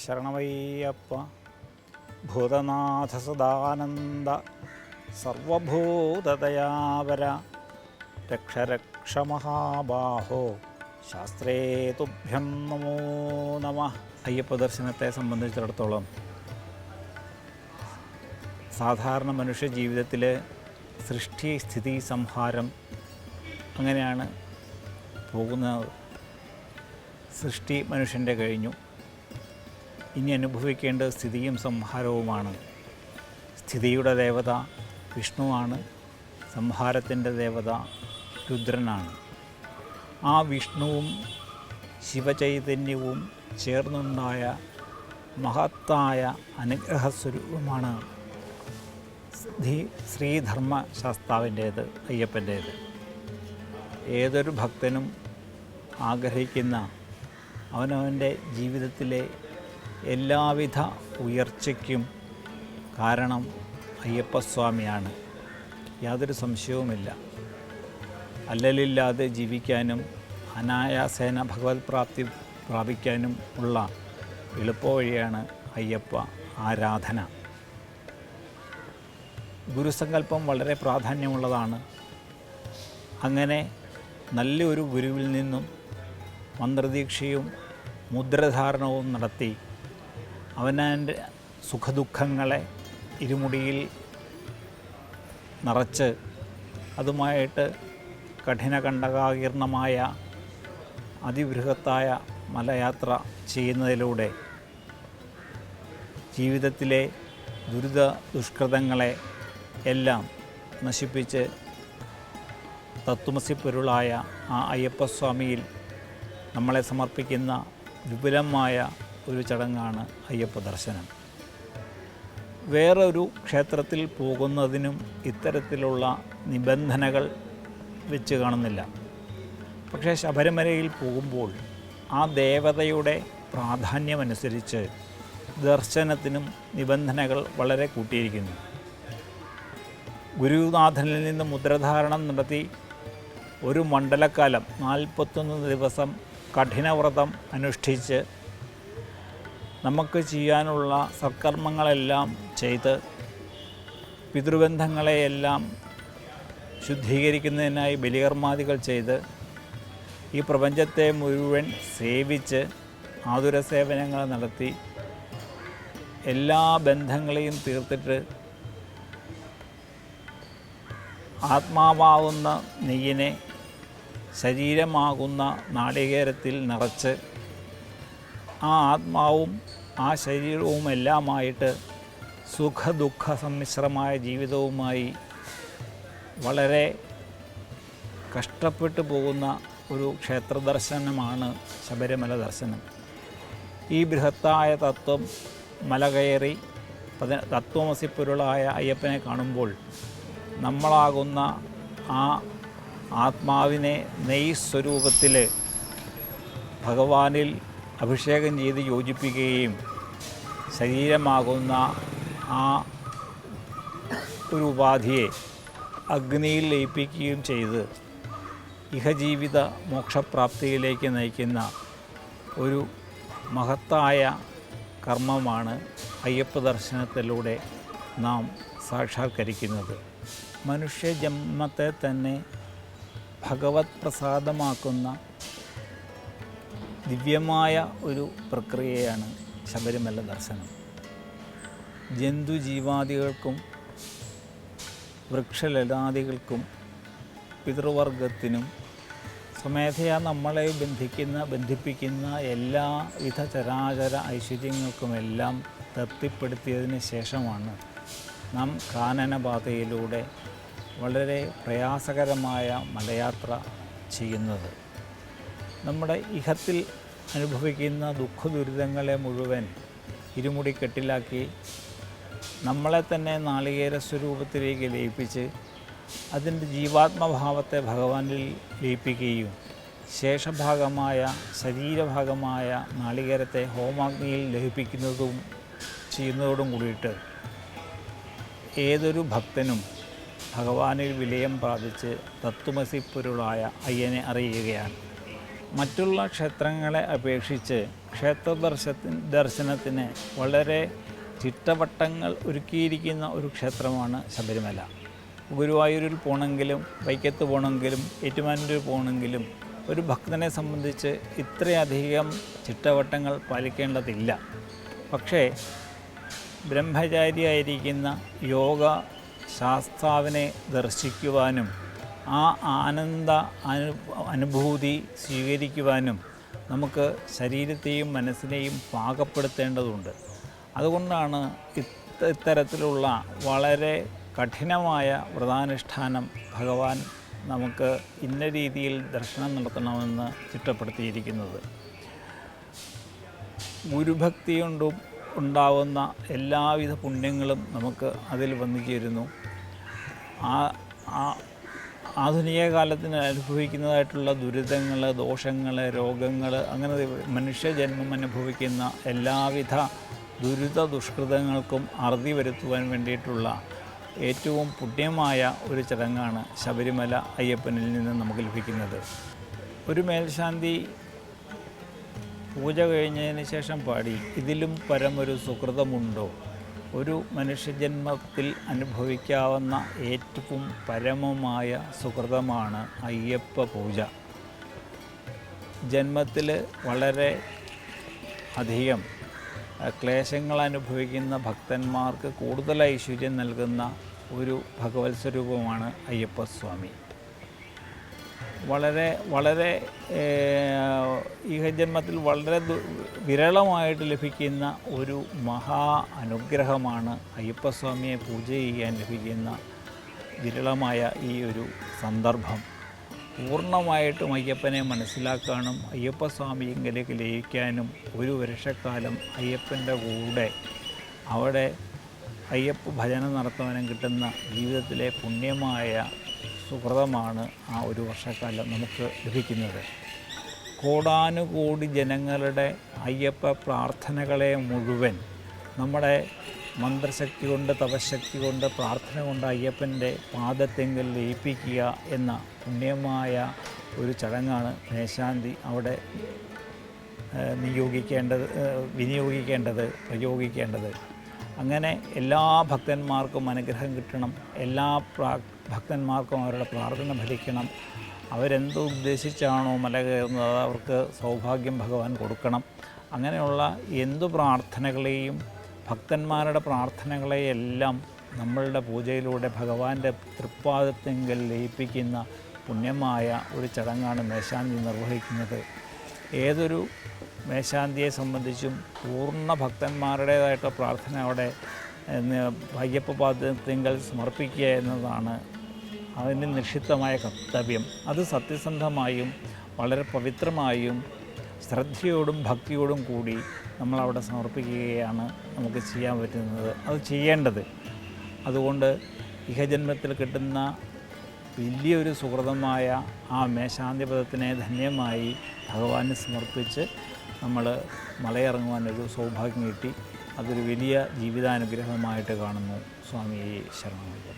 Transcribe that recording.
ശരണമയ്യപ്പ. ഭൂതനാഥ സദാനന്ദ സർവഭൂതദയാവര രക്ഷ രക്ഷ മഹാബാഹോ ശാസ്ത്രേ തുഭ്യം നമോ നമഃ. അയ്യപ്പ ദർശനത്തെ സംബന്ധിച്ചിടത്തോളം സാധാരണ മനുഷ്യ ജീവിതത്തിൽ സൃഷ്ടി സ്ഥിതി സംഹാരം അങ്ങനെയാണ് പോകുന്നത്. സൃഷ്ടി മനുഷ്യൻ്റെ കഴിഞ്ഞു, ഇനി അനുഭവിക്കേണ്ടത് സ്ഥിതിയും സംഹാരവുമാണ്. സ്ഥിതിയുടെ ദേവത വിഷ്ണുവാണ്, സംഹാരത്തിൻ്റെ ദേവത രുദ്രനാണ്. ആ വിഷ്ണുവും ശിവചൈതന്യവും ചേർന്നുണ്ടായ മഹത്തായ അനുഗ്രഹസ്വരൂപമാണ് ശ്രീധർമ്മശാസ്താവിൻ്റേത്, അയ്യപ്പൻ്റേത്. ഏതൊരു ഭക്തനും ആഗ്രഹിക്കുന്ന അവനവൻ്റെ ജീവിതത്തിലെ എല്ലാവിധ ഉയർച്ചയ്ക്കും കാരണം അയ്യപ്പസ്വാമിയാണ്. യാതൊരു സംശയവുമില്ല. അല്ലലില്ലാതെ ജീവിക്കാനും അനായാസേന ഭഗവത് പ്രാപ്തി പ്രാപിക്കാനും ഉള്ള എളുപ്പവഴിയാണ് അയ്യപ്പ ആരാധന. ഗുരുസങ്കല്പം വളരെ പ്രാധാന്യമുള്ളതാണ്. അങ്ങനെ നല്ലൊരു ഗുരുവിൽ നിന്നും മന്ത്രദീക്ഷയും മുദ്രധാരണവും നടത്തി അവനവൻ്റെ സുഖദുഃഖങ്ങളെ ഇരുമുടിയിൽ നിറച്ച് അതുമായിട്ട് കഠിനകണ്ടകാകീർണമായ അതിബൃഹത്തായ മലയാത്ര ചെയ്യുന്നതിലൂടെ ജീവിതത്തിലെ ദുരിത ദുഷ്കൃതങ്ങളെ എല്ലാം നശിപ്പിച്ച് തത്വമസി പൊരുളായ ആ അയ്യപ്പസ്വാമിയിൽ നമ്മളെ സമർപ്പിക്കുന്ന വിപുലമായ ഒരു ചടങ്ങാണ് അയ്യപ്പ ദർശനം. വേറൊരു ക്ഷേത്രത്തിൽ പോകുന്നതിനും ഇത്തരത്തിലുള്ള നിബന്ധനകൾ വെച്ച് കാണുന്നില്ല. പക്ഷേ ശബരിമലയിൽ പോകുമ്പോൾ ആ ദേവതയുടെ പ്രാധാന്യമനുസരിച്ച് ദർശനത്തിനും നിബന്ധനകൾ വളരെ കൂട്ടിയിരിക്കുന്നു. ഗുരുനാഥനിൽ നിന്ന് മുദ്രധാരണം നടത്തി ഒരു മണ്ഡലക്കാലം 41 ദിവസം കഠിനവ്രതം അനുഷ്ഠിച്ച് നമുക്ക് ചെയ്യാനുള്ള സത്കർമ്മങ്ങളെല്ലാം ചെയ്ത് പിതൃബന്ധങ്ങളെയെല്ലാം ശുദ്ധീകരിക്കുന്നതിനായി ബലികർമാദികൾ ചെയ്ത് ഈ പ്രപഞ്ചത്തെ മുഴുവൻ സേവിച്ച് ആതുര സേവനങ്ങൾ നടത്തി എല്ലാ ബന്ധങ്ങളെയും തീർത്തിട്ട് ആത്മാവാകുന്ന നെയ്യിനെ ശരീരമാകുന്ന നാളികേരത്തിൽ നിറച്ച് ആ ആത്മാവും ആ ശരീരവും എല്ലാമായിട്ട് സുഖദുഃഖ സമ്മിശ്രമായ ജീവിതവുമായി വളരെ കഷ്ടപ്പെട്ടു പോകുന്ന ഒരു ക്ഷേത്ര ദർശനമാണ് ശബരിമല ദർശനം. ഈ ബൃഹത്തായ തത്വം മല കയറി തത്വമസി പൊരുളായ അയ്യപ്പനെ കാണുമ്പോൾ നമ്മളാകുന്ന ആ ആത്മാവിനെ നെയ് സ്വരൂപത്തിൽ ഭഗവാനിൽ അഭിഷേകം ചെയ്ത് യോജിപ്പിക്കുകയും ശരീരമാകുന്ന ആ ഒരു ഉപാധിയെ അഗ്നിയിൽ ലയിപ്പിക്കുകയും ചെയ്ത് ഇഹജീവിത മോക്ഷപ്രാപ്തിയിലേക്ക് നയിക്കുന്ന ഒരു മഹത്തായ കർമ്മമാണ് അയ്യപ്പ ദർശനത്തിലൂടെ നാം സാക്ഷാത്കരിക്കുന്നത്. മനുഷ്യജന്മത്തെ തന്നെ ഭഗവത് പ്രസാദമാക്കുന്ന ദിവ്യമായ ഒരു പ്രക്രിയയാണ് ശബരിമല ദർശനം. ജന്തുജീവാദികൾക്കും വൃക്ഷലതാദികൾക്കും പിതൃവർഗത്തിനും സ്വമേധയാ നമ്മളെ ബന്ധിപ്പിക്കുന്ന എല്ലാവിധ ചരാചര ഐശ്വര്യങ്ങൾക്കുമെല്ലാം തൃപ്തിപ്പെടുത്തിയതിന് ശേഷമാണ് നാം കാനനപാതയിലൂടെ വളരെ പ്രയാസകരമായ മലയാത്ര ചെയ്യുന്നത്. നമ്മുടെ ഇഹത്തിൽ അനുഭവിക്കുന്ന ദുഃഖദുരിതങ്ങളെ മുഴുവൻ ഇരുമുടിക്കെട്ടിലാക്കി നമ്മളെ തന്നെ നാളികേര സ്വരൂപത്തിലേക്ക് ലയിപ്പിച്ച് അതിൻ്റെ ജീവാത്മഭാവത്തെ ഭഗവാനിൽ ലയിപ്പിക്കുകയും ശേഷഭാഗമായ ശരീരഭാഗമായ നാളികേരത്തെ ഹോമാഗ്നിയിൽ ലയിപ്പിക്കുന്നതും ചെയ്യുന്നതോടും കൂടിയിട്ട് ഏതൊരു ഭക്തനും ഭഗവാനിൽ വിലയം പ്രാപിച്ച് തത്വമസി പൊരുളായ അയ്യനെ അറിയുകയാണ്. മറ്റുള്ള ക്ഷേത്രങ്ങളെ അപേക്ഷിച്ച് ക്ഷേത്ര ദർശനത്തിന് വളരെ ചിട്ടവട്ടങ്ങൾ ഒരുക്കിയിരിക്കുന്ന ഒരു ക്ഷേത്രമാണ് ശബരിമല. ഗുരുവായൂരിൽ പോകണമെങ്കിലും വൈക്കത്ത് പോകണമെങ്കിലും ഏറ്റുമാനൂർ പോകണമെങ്കിലും ഒരു ഭക്തനെ സംബന്ധിച്ച് ഇത്രയധികം ചിട്ടവട്ടങ്ങൾ പാലിക്കേണ്ടതില്ല. പക്ഷേ ബ്രഹ്മചാരിയായിരിക്കുന്ന യോഗ ശാസ്താവിനെ ദർശിക്കുവാനും ആ ആനന്ദ അനുഭൂതി സ്വീകരിക്കുവാനും നമുക്ക് ശരീരത്തെയും മനസ്സിനെയും പാകപ്പെടുത്തേണ്ടതുണ്ട്. അതുകൊണ്ടാണ് ഇത്തരത്തിലുള്ള വളരെ കഠിനമായ വ്രതാനുഷ്ഠാനം ഭഗവാൻ നമുക്ക് ഇന്ന രീതിയിൽ ദർശനം നടത്തണമെന്ന് ചിട്ടപ്പെടുത്തിയിരിക്കുന്നത്. ഗുരുഭക്തി കൊണ്ടും ഉണ്ടാവുന്ന എല്ലാവിധ പുണ്യങ്ങളും നമുക്ക് അതിൽ വന്നു ചേരുന്നു. ആധുനിക കാലത്തിന് അനുഭവിക്കുന്നതായിട്ടുള്ള ദുരിതങ്ങൾ, ദോഷങ്ങൾ, രോഗങ്ങൾ, അങ്ങനെ മനുഷ്യജന്മം അനുഭവിക്കുന്ന എല്ലാവിധ ദുരിത ദുഷ്കൃതങ്ങൾക്കും അറുതി വരുത്തുവാൻ വേണ്ടിയിട്ടുള്ള ഏറ്റവും പുണ്യമായ ഒരു ചടങ്ങാണ് ശബരിമല അയ്യപ്പനിൽ നിന്ന് നമുക്ക് ലഭിക്കുന്നത്. ഒരു മേൽശാന്തി പൂജ കഴിഞ്ഞതിന് ശേഷം പാടി, ഇതിലും പരമൊരു സുകൃതമുണ്ടോ, ഒരു മനുഷ്യജന്മത്തിൽ അനുഭവിക്കാവുന്ന ഏറ്റവും പരമമായ സുകൃതമാണ് അയ്യപ്പ പൂജ. ജന്മത്തിൽ വളരെ അധികം ക്ലേശങ്ങൾ അനുഭവിക്കുന്ന ഭക്തന്മാർക്ക് കൂടുതൽ ഐശ്വര്യം നൽകുന്ന ഒരു ഭഗവത് സ്വരൂപമാണ് അയ്യപ്പസ്വാമി. വളരെ ഈ ജന്മത്തിൽ വളരെ വിരളമായിട്ട് ലഭിക്കുന്ന ഒരു മഹാ അനുഗ്രഹമാണ് അയ്യപ്പസ്വാമിയെ പൂജ ചെയ്യാൻ ലഭിക്കുന്ന വിരളമായ ഈ ഒരു സന്ദർഭം. പൂർണ്ണമായിട്ടും അയ്യപ്പനെ മനസ്സിലാക്കാനും അയ്യപ്പസ്വാമിയെങ്കിലേക്ക് ലയിക്കാനും ഒരു വർഷക്കാലം അയ്യപ്പൻ്റെ കൂടെ അവിടെ അയ്യപ്പ ഭജന നടത്തുവാനും കിട്ടുന്ന ജീവിതത്തിലെ പുണ്യമായ സുകൃതമാണ് ആ ഒരു വർഷക്കാലം നമുക്ക് ലഭിക്കുന്നത്. കോടാനുകോടി ജനങ്ങളുടെ അയ്യപ്പ പ്രാർത്ഥനകളെ മുഴുവൻ നമ്മുടെ മന്ത്രശക്തി കൊണ്ട്, തപശക്തി കൊണ്ട്, പ്രാർത്ഥന കൊണ്ട് അയ്യപ്പൻ്റെ പാദത്തെങ്കിൽ ലയിപ്പിക്കുക എന്ന പുണ്യമായ ഒരു ചടങ്ങാണ് മേൽശാന്തി അവിടെ പ്രയോഗിക്കേണ്ടത്. അങ്ങനെ എല്ലാ ഭക്തന്മാർക്കും അനുഗ്രഹം കിട്ടണം, എല്ലാ ഭക്തന്മാർക്കും അവരുടെ പ്രാർത്ഥന ഫലിക്കണം. അവരെന്ത് ഉദ്ദേശിച്ചാണോ മല കയറുന്നത് അവർക്ക് സൗഭാഗ്യം ഭഗവാൻ കൊടുക്കണം. അങ്ങനെയുള്ള എന്തു പ്രാർത്ഥനകളെയും ഭക്തന്മാരുടെ പ്രാർത്ഥനകളെയെല്ലാം നമ്മളുടെ പൂജയിലൂടെ ഭഗവാന്റെ തൃപ്പാദത്തെങ്കിൽ ലയിപ്പിക്കുന്ന പുണ്യമായ ഒരു ചടങ്ങാണ് മേൽശാന്തി നിർവഹിക്കുന്നത്. ഏതൊരു മേൽശാന്തിയെ സംബന്ധിച്ചും പൂർണ്ണ ഭക്തന്മാരുടേതായിട്ടുള്ള പ്രാർത്ഥന അവിടെ അയ്യപ്പ പാദത്തെങ്കിൽ സമർപ്പിക്കുക എന്നതാണ് അതിന് നിക്ഷിപ്തമായ കർത്തവ്യം. അത് സത്യസന്ധമായും വളരെ പവിത്രമായും ശ്രദ്ധയോടും ഭക്തിയോടും കൂടി നമ്മളവിടെ സമർപ്പിക്കുകയാണ് നമുക്ക് ചെയ്യാൻ പറ്റുന്നത്, അത് ചെയ്യേണ്ടത്. അതുകൊണ്ട് ഇഹജന്മത്തിൽ കിട്ടുന്ന വലിയൊരു സുഹൃതമായ ആ മേൽശാന്തിപദത്തിനെ ധന്യമായി ഭഗവാന് സമർപ്പിച്ച് നമ്മൾ മലയിറങ്ങുവാനൊരു സൗഭാഗ്യം കിട്ടി. അതൊരു വലിയ ജീവിതാനുഗ്രഹമായിട്ട് കാണുന്നു. സ്വാമിയെ ശരണം.